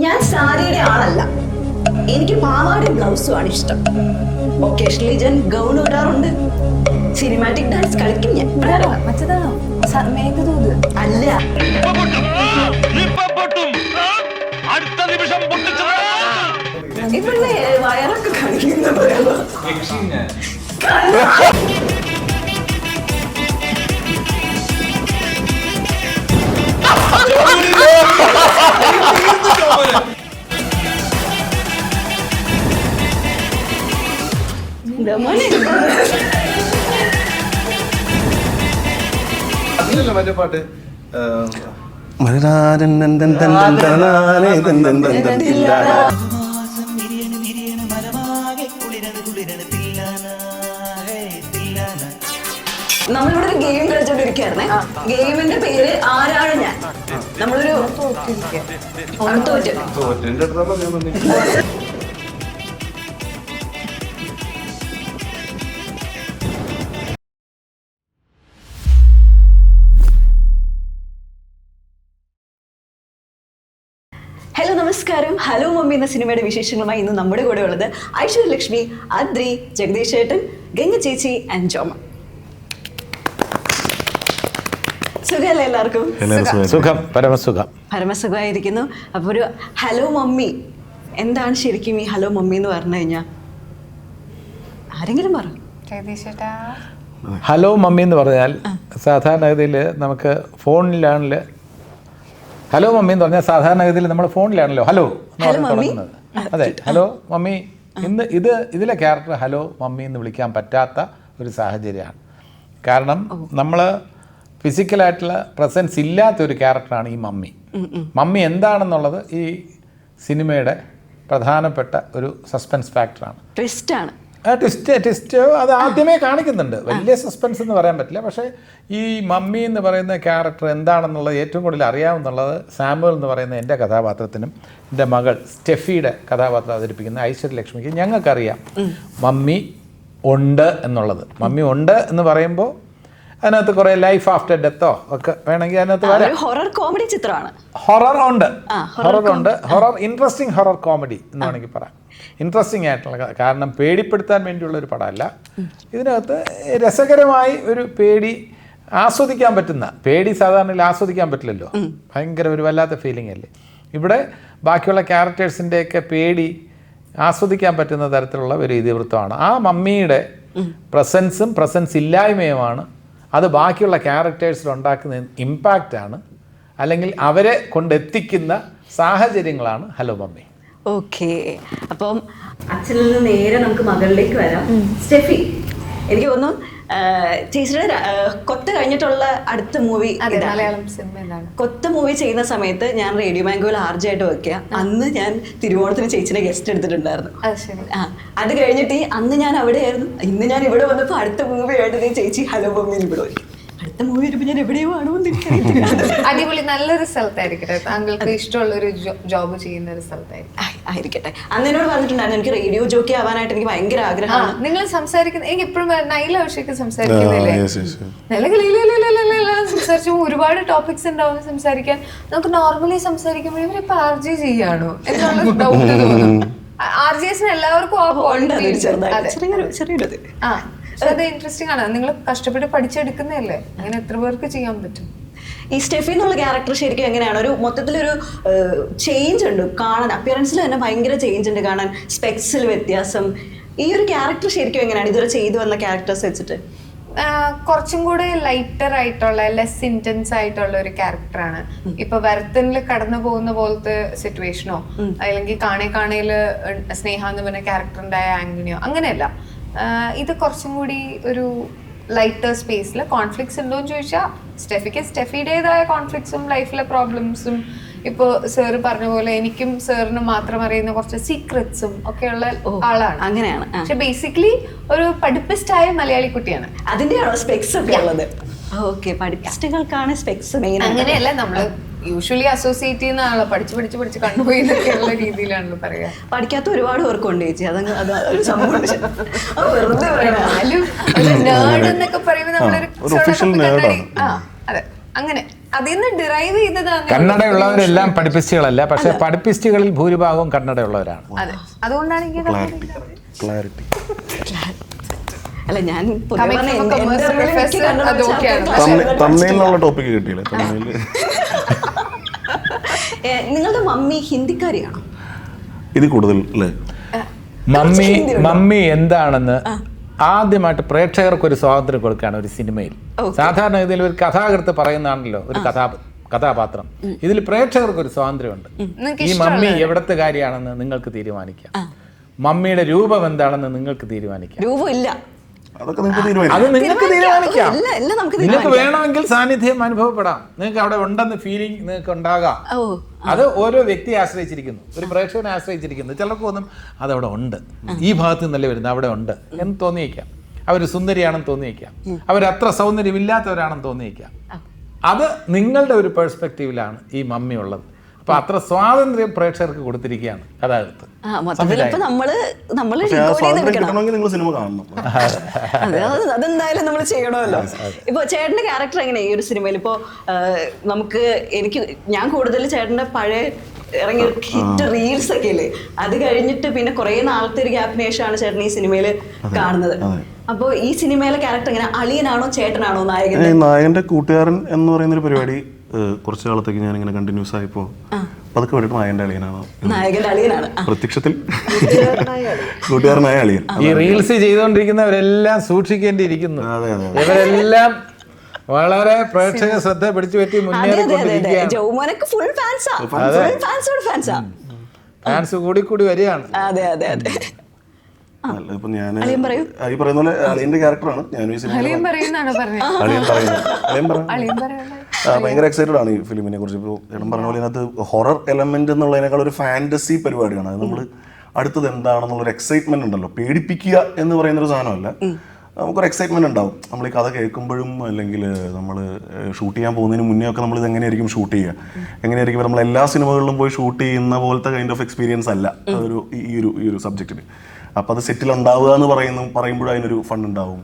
ഞാൻ സാരിയുടെ ആളല്ല, എനിക്ക് പാവാടയും ബ്ലൗസും ആണ് ഇഷ്ടം. ഒക്കേഷണലി ഞാൻ ഗൗൺ ഇടാറുണ്ട്. സിനിമാറ്റിക് ഡാൻസ് കളിക്കും ഞാൻ. മറ്റേതാണോ മേഘദൂത്? അല്ല, ഇവിടെ വയറൊക്കെ കാണിക്കുന്ന മറ്റേ പാട്ട് നമ്മളിവിടെ ഒരു ഗെയിം കളിച്ചോണ്ടിരിക്കുകയായിരുന്നേ. ഗെയിമിന്റെ പേര് ആരാണ് ഞാൻ. നമ്മളൊരു ഹലോ നമസ്കാരം. ഹലോ മമ്മി എന്ന സിനിമയുടെ വിശേഷങ്ങളുമായി ഇന്ന് നമ്മുടെ കൂടെ ഉള്ളത് ഐശ്വര്യലക്ഷ്മി, അദ്രി, ജഗദീഷ് ചേട്ടൻ, ഗംഗ ചേച്ചി ആൻഡ് ജോമ. സുഖമല്ലേ എല്ലാവർക്കും? സുഖം, പരമസുഖം. പരമസുഖമായിരിക്കുന്നു. അപ്പോൾ ഒരു ഹലോ മമ്മി, എന്താണ് ശരിക്കും ഈ ഹലോ മമ്മി എന്ന് പറഞ്ഞു കഴിഞ്ഞാൽ? ആരെങ്കിലും പറ. ഹലോ മമ്മി എന്ന് പറഞ്ഞാൽ സാധാരണഗതിയിൽ നമുക്ക് ഫോണിലാണല്ലോ ഹലോ മമ്മി എന്ന് പറഞ്ഞാൽ സാധാരണഗതിയിൽ നമ്മൾ ഫോണിലാണല്ലോ ഹലോ എന്ന് പറഞ്ഞ് തുടങ്ങുന്നത്. അതെ, ഹലോ മമ്മി. ഇതിലെ ക്യാരക്ടർ ഹലോ മമ്മി എന്ന് വിളിക്കാൻ പറ്റാത്ത ഒരു സാഹചര്യമാണ്. കാരണം നമ്മൾ ഫിസിക്കലായിട്ടുള്ള പ്രസൻസ് ഇല്ലാത്തൊരു ക്യാരക്ടറാണ് ഈ മമ്മി. മമ്മി എന്താണെന്നുള്ളത് ഈ സിനിമയുടെ പ്രധാനപ്പെട്ട ഒരു സസ്പെൻസ് ഫാക്ടറാണ്. ട്വിസ്റ്റാണ്. ട്വിസ്റ്റ് അത് ആദ്യമേ കാണിക്കുന്നുണ്ട്. വലിയ സസ്പെൻസ് എന്ന് പറയാൻ പറ്റില്ല. പക്ഷേ ഈ മമ്മി എന്ന് പറയുന്ന ക്യാരക്ടർ എന്താണെന്നുള്ളത് ഏറ്റവും കൂടുതൽ അറിയാവുന്നുള്ളത് സാമുവൽ എന്ന് പറയുന്ന എൻ്റെ കഥാപാത്രത്തിനും എൻ്റെ മകൾ സ്റ്റെഫിയുടെ കഥാപാത്രം അവതരിപ്പിക്കുന്ന ഐശ്വര്യലക്ഷ്മിക്ക് ഞങ്ങൾക്കറിയാം മമ്മി ഉണ്ട് എന്നുള്ളത്. മമ്മി ഉണ്ട് എന്ന് പറയുമ്പോൾ അതിനകത്ത് കുറേ ലൈഫ് ആഫ്റ്റർ ഡെത്തോ ഒക്കെ വേണമെങ്കിൽ അതിനകത്ത് വരാം. ഹൊറർ കോമഡി ചിത്രമാണ്. ഹൊറർ ഉണ്ട്. ഹൊറർ ഇൻട്രസ്റ്റിംഗ് ഹൊറർ കോമഡി എന്ന് വേണമെങ്കിൽ പറയാം. ഇൻട്രസ്റ്റിംഗ് ആയിട്ടുള്ള, കാരണം പേടിപ്പെടുത്താൻ വേണ്ടിയുള്ള ഒരു പടമല്ല. ഇതിനകത്ത് രസകരമായി ഒരു പേടി ആസ്വദിക്കാൻ പറ്റുന്ന, പേടി സാധാരണ ആസ്വദിക്കാൻ പറ്റില്ലല്ലോ, ഭയങ്കര ഒരു വല്ലാത്ത ഫീലിംഗ് അല്ലേ. ഇവിടെ ബാക്കിയുള്ള ക്യാരക്ടേഴ്സിൻ്റെയൊക്കെ പേടി ആസ്വദിക്കാൻ പറ്റുന്ന തരത്തിലുള്ള ഒരു ഇതിവൃത്തമാണ്. ആ മമ്മിയുടെ പ്രസൻസ് ഇല്ലായ്മയുമാണ് അത് ബാക്കിയുള്ള ക്യാരക്ടേഴ്സിൽ ഉണ്ടാക്കുന്ന ഇമ്പാക്റ്റാണ്, അല്ലെങ്കിൽ അവരെ കൊണ്ടെത്തിക്കുന്ന സാഹചര്യങ്ങളാണ് ഹലോ മമ്മി. ഓക്കെ, അപ്പം അച്ഛനിൽ നിന്ന് നേരെ നമുക്ക് മകളിലേക്ക് വരാം. സ്റ്റെഫി, എനിക്ക് തോന്നുന്നു ചേച്ചിയുടെ കൊത്ത കഴിഞ്ഞിട്ടുള്ള അടുത്ത മൂവി കൊത്ത മൂവി ചെയ്യുന്ന സമയത്ത് ഞാൻ റേഡിയോ മാംഗോയിൽ ആർജയായിട്ട് വെക്കുക. അന്ന് ഞാൻ തിരുവോണത്തിന് ചേച്ചിനെ ഗസ്റ്റ് എടുത്തിട്ടുണ്ടായിരുന്നു. അത് കഴിഞ്ഞിട്ട് അന്ന് ഞാൻ അവിടെയായിരുന്നു. ഇന്ന് ഞാൻ ഇവിടെ വന്നപ്പോൾ അടുത്ത മൂവി ആയിട്ട് ചേച്ചി ഹലോ മമ്മിയിൽ ഇവിടെ വരും. അടുത്ത മൂവി വരുമ്പോൾ ഞാൻ എവിടെയോ ആണോന്ന് അടിപൊളി, നല്ലൊരു സ്ഥലത്തായിരിക്കട്ടെ. താങ്കൾക്ക് ഇഷ്ടമുള്ള ഒരു ജോബ് ചെയ്യുന്ന ഒരു സ്ഥലത്തായിരിക്കട്ടെ. അന്ന് എന്നോട് പറഞ്ഞിട്ടുണ്ടായിരുന്നു എനിക്ക് റേഡിയോ ജോക്കി ആവാനായിട്ട് എനിക്ക് ഭയങ്കര ആഗ്രഹമാണ്. നിങ്ങൾ സംസാരിക്കുന്ന എനിക്ക് എപ്പോഴും നൈല ആവശ്യമൊക്കെ സംസാരിക്കുന്നില്ലേ, സംസാരിച്ചു ഒരുപാട് ടോപ്പിക്സ് ഉണ്ടാവും സംസാരിക്കാൻ. നമുക്ക് നോർമലി സംസാരിക്കുമ്പോൾ ഇവരിപ്പോ ആർജി ചെയ്യാണോ എന്നുള്ള ഡൗട്ട് തോന്നും. ആർജിഎസിന് എല്ലാവർക്കും അത് ഇൻട്രസ്റ്റിംഗ് ആണ്. നിങ്ങൾ കഷ്ടപ്പെട്ട് പഠിച്ചെടുക്കുന്നതല്ലേ, അങ്ങനെ എത്ര പേർക്ക് ചെയ്യാൻ പറ്റും. ഈ സ്റ്റെഫി എന്നുള്ള ക്യാരക്ടർ ശരിക്കും എങ്ങനെയാണ്? ഒരു മൊത്തത്തിലൊരു ചേഞ്ച് ഉണ്ട് കാണാൻ, അപ്പിയറൻസിൽ തന്നെ ഭയങ്കര ചേഞ്ച് ഉണ്ട് കാണാൻ, സ്പെക്സിൽ വ്യത്യാസം. ഈ ഒരു ക്യാരക്ടർ ശരിക്കും എങ്ങനെയാണ് ഇതുവരെ ചെയ്തു വന്ന ക്യാരക്ടേഴ്സ് വെച്ചിട്ട്? കുറച്ചും കൂടെ ലൈറ്റർ ആയിട്ടുള്ള, ലെസ് ഇന്റൻസ് ആയിട്ടുള്ള ഒരു ക്യാരക്ടറാണ്. ഇപ്പൊ വരത്തനിൽ കടന്നു പോകുന്ന പോലത്തെ സിറ്റുവേഷനോ അല്ലെങ്കിൽ കാണേയില് സ്നേഹ എന്ന് പറഞ്ഞ ക്യാരക്ടറിന്റെ ആംഗിനിയോ അങ്ങനെയല്ല. ഇത് കുറച്ചും കൂടി ഒരു ലൈറ്റർ സ്പേസിൽ. കോൺഫ്ലിക്ട്സ് ഉണ്ടോയെന്ന് ചോദിച്ചാൽ സ്റ്റെഫിയുടേതായ കോൺഫ്ലിക്ട്സും ലൈഫിലെ പ്രോബ്ലംസും, ഇപ്പോൾ സാറ് പറഞ്ഞ പോലെ എനിക്കും സാറിന് മാത്രം അറിയുന്ന കുറച്ച് സീക്രറ്റ്സും ഒക്കെയുള്ള ആളാണ്. അങ്ങനെയാണ്. പക്ഷെ ബേസിക്കലി ഒരു പഠിപ്പിസ്റ്റായ മലയാളി കുട്ടിയാണ്. അതിന്റെയാണോ സ്പെക്സ് ഒക്കെ ഉള്ളത്? ഓക്കെ, പഠിപ്പിസ്റ്റുകൾക്കാണ് സ്പെക്സ് മെയിൻ. അങ്ങനെയല്ല, നമ്മള് യൂഷ്വലി അസോസിയേറ്റ് ചെയ്യുന്ന ആളെ പഠിച്ച് കണ്ടുപോയി എന്നൊക്കെയുള്ള രീതിയിലാണല്ലോ പറയാ. പഠിക്കാത്ത ഒരുപാട് പേർക്കുണ്ട് ചേച്ചി, അതങ്ങ് അത് ഒരു സംഭവം അത് വെറുതെ പറയണ. എന്നാലും ഒരു nerd എന്നൊക്കെ പറയുമ്പോൾ നമ്മളൊരു ഒരു official nerd ആണ്. ആ അതെ, അങ്ങനെ അതിൽ നിന്ന് ഡിറൈവ് ചെയ്തതാണ്. കന്നഡയുള്ളവരെല്ലാം പഠിപ്പിസ്റ്റുകളല്ല, പക്ഷെ പഠിപ്പിസ്റ്റുകളിൽ ഭൂരിഭാഗവും കന്നഡയുള്ളവരാണ്. അതെ, അതുകൊണ്ടാണ് എനിക്ക് ക്ലാരിറ്റി. അല്ല ഞാൻ തമിഴിലുള്ള ടോപ്പിക്ക് കിട്ടിയില്ലേ? തമിഴില് നിങ്ങളുടെ മമ്മി ഹിന്ദിക്കാരിയാണോ? ഇത് കൂടുതൽ അല്ലേ? മമ്മി എന്താണെന്ന് ആദ്യമായിട്ട് പ്രേക്ഷകർക്ക് ഒരു സ്വാതന്ത്ര്യം കൊടുക്കുകയാണ് ഒരു സിനിമയിൽ. സാധാരണ ഇതിൽ ഒരു കഥാകൃത്ത് പറയുന്നതാണല്ലോ ഒരു കഥാപാത്രം. ഇതിൽ പ്രേക്ഷകർക്ക് ഒരു സ്വാതന്ത്ര്യമുണ്ട്. ഈ മമ്മി എവിടത്തെ കാര്യമാണെന്ന് നിങ്ങൾക്ക് തീരുമാനിക്കാം. മമ്മിയുടെ രൂപം എന്താണെന്ന് നിങ്ങൾക്ക് തീരുമാനിക്കാം. രൂപമില്ല, അതൊക്കെ നിങ്ങൾക്ക് തീരുമാനിക്കാം. അത് നിങ്ങൾക്ക് തീരുമാനിക്കാം. എല്ലാം നമുക്ക് നിങ്ങൾക്ക് വേണമെങ്കിൽ സാന്നിധ്യം അനുഭവപ്പെടാം, നിങ്ങൾക്ക് അവിടെ ഉണ്ടെന്ന് ഫീലിംഗ് നിങ്ങൾക്ക് ഉണ്ടാകാം. അത് ഓരോ വ്യക്തിയെ ആശ്രയിച്ചിരിക്കുന്നു, ഒരു പ്രേക്ഷകനെ ആശ്രയിച്ചിരിക്കുന്നു. ചിലർക്ക് തോന്നും അതവിടെ ഉണ്ട്, ഈ ഭാഗത്ത് നിന്നല്ലേ വരുന്നത്, അവിടെ ഉണ്ട് എന്ന് തോന്നിയേക്കാം. അവർ സുന്ദരിയാണെന്ന് തോന്നിയേക്കാം, അവരത്ര സൗന്ദര്യമില്ലാത്തവരാണെന്ന് തോന്നിയേക്കാം. അത് നിങ്ങളുടെ ഒരു പെർസ്പെക്റ്റീവിലാണ് ഈ മമ്മി ഉള്ളത്. അപ്പൊ അത്ര സ്വാതന്ത്ര്യം പ്രേക്ഷകർക്ക് കൊടുത്തിരിക്കുകയാണ് കഥാകൃത്ത്. നിങ്ങൾ സിനിമ കാണണം. അതെന്തായാലും നമ്മൾ ചെയ്യണമല്ലോ. ഇപ്പൊ ചേട്ടന്റെ ക്യാരക്ടർ എങ്ങനെയാ ഈ ഒരു സിനിമയിൽ? ഇപ്പോ ഞാൻ കൂടുതൽ ചേട്ടന്റെ പഴയ ഇറങ്ങിയ ഹിറ്റ് റീൽസ് ഒക്കെ ഇല്ലേ, അത് കഴിഞ്ഞിട്ട് പിന്നെ കുറെ നാളത്തെ ഒരു ഗ്യാപ്പിന് ശേഷമാണ് ചേട്ടൻ ഈ സിനിമയിൽ കാണുന്നത്. അപ്പൊ ഈ സിനിമയിലെ ക്യാരക്ടർ എങ്ങനെ, അളിയനാണോ ചേട്ടനാണോ നായകൻ? നായകന്റെ കൂട്ടുകാരൻ എന്ന് പറയുന്ന ഒരു പരിപാടി കുറച്ചു കാലത്തേക്ക് ഞാനിങ്ങനെ കണ്ടിന്യൂസ് ആയപ്പോ അതൊക്കെ വേണ്ടിട്ട് നായകന്റെ അളിയനാണ് പ്രത്യക്ഷത്തിൽ കൂട്ടുകാരനായ അളിയൻ. ഈ റീൽസ് ചെയ്തുകൊണ്ടിരിക്കുന്നവരെല്ലാം സൂക്ഷിക്കേണ്ടിയിരിക്കുന്നു. ഇവരെല്ലാം വളരെ പ്രേക്ഷക ശ്രദ്ധ പിടിച്ചു പറ്റി മുന്നേറിക്കൊണ്ടിരിക്കുകയാണ്. ഫാൻസ് കൂടി വരികയാണ്. അതെ അതെ അതെ. ഇപ്പൊ ഞാൻ ഈ പറയുന്ന പോലെ അളിയന്റെ ക്യാരക്ടറാണ് ഞാൻ ഈ സിനിമ. അളിയൻ ഭയങ്കര എക്സൈറ്റഡ് ആണ് ഈ ഫിലിമിനെ കുറിച്ച്. ഇപ്പോൾ ചേട്ടൻ പറഞ്ഞ പോലെ ഇതിനകത്ത് ഹൊറർ എലമെന്റ് എന്നുള്ളതിനേക്കാൾ ഒരു ഫാന്റസി പരിപാടിയാണ്. അത് നമ്മൾ അടുത്തത് എന്താണെന്നുള്ളൊരു എക്സൈറ്റ്മെന്റ് ഉണ്ടല്ലോ. പേടിപ്പിക്കുക എന്ന് പറയുന്നൊരു സാധനമല്ല, നമുക്കൊരു എക്സൈറ്റ്മെന്റ് ഉണ്ടാവും. നമ്മൾ ഈ കഥ കേൾക്കുമ്പോഴും അല്ലെങ്കിൽ നമ്മൾ ഷൂട്ട് ചെയ്യാൻ പോകുന്നതിന് മുന്നേ ഒക്കെ നമ്മൾ ഇത് എങ്ങനെയായിരിക്കും ഷൂട്ട് ചെയ്യുക, എങ്ങനെയായിരിക്കും നമ്മൾ എല്ലാ സിനിമകളിലും പോയി ഷൂട്ട് ചെയ്യുന്ന പോലത്തെ കൈൻഡ് ഓഫ് എക്സ്പീരിയൻസ് അല്ല അതൊരു ഈ ഒരു സബ്ജക്റ്റിന്. അപ്പോൾ അത് സെറ്റിൽ ഉണ്ടാവുക എന്ന് പറയുമ്പോഴും അതിനൊരു ഫണ്ട് ഉണ്ടാവും.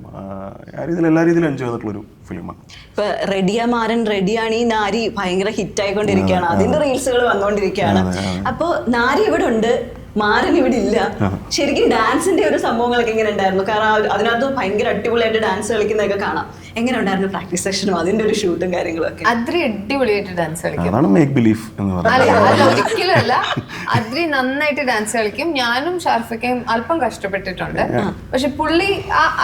ആ രീതിയിൽ എല്ലാ രീതിയിലും എൻജോയ് ചെയ്തിട്ടുള്ളൊരു ഫിലിമാണ്. ഇപ്പൊ റെഡിയാമാരൻ റെഡിയാണ് ഈ നാരി ഭയങ്കര ഹിറ്റ് ആയിക്കൊണ്ടിരിക്കുകയാണ്, അതിന്റെ റീൽസുകൾ വന്നുകൊണ്ടിരിക്കുകയാണ്. അപ്പൊ നാരി ഇവിടെ ഉണ്ട്, മാരൻ ഇവിടെ ഇല്ല. ശരിക്കും ഡാൻസിന്റെ ഒരു സംഭവങ്ങളൊക്കെ എങ്ങനെ ഉണ്ടായിരുന്നു? കാരണം അതിനകത്ത് ഭയങ്കര അടിപൊളിയായിട്ട് ഡാൻസ് കളിക്കുന്നതൊക്കെ കാണാം. എങ്ങനെ ഉണ്ടായിരുന്നു പ്രാക്ടീസ് സെഷനും അതിന്റെ ഒരു ഷൂട്ടും കാര്യങ്ങളും ഒക്കെ? അദ്രി അടിപൊളിയായിട്ട് ഡാൻസ് കളിക്കും. ഒരിക്കലും അല്ല, അദ്രി നന്നായിട്ട് ഡാൻസ് കളിക്കും. ഞാനും ഷാർഫിക്കയും അല്പം കഷ്ടപ്പെട്ടിട്ടുണ്ട്. പക്ഷെ പുള്ളി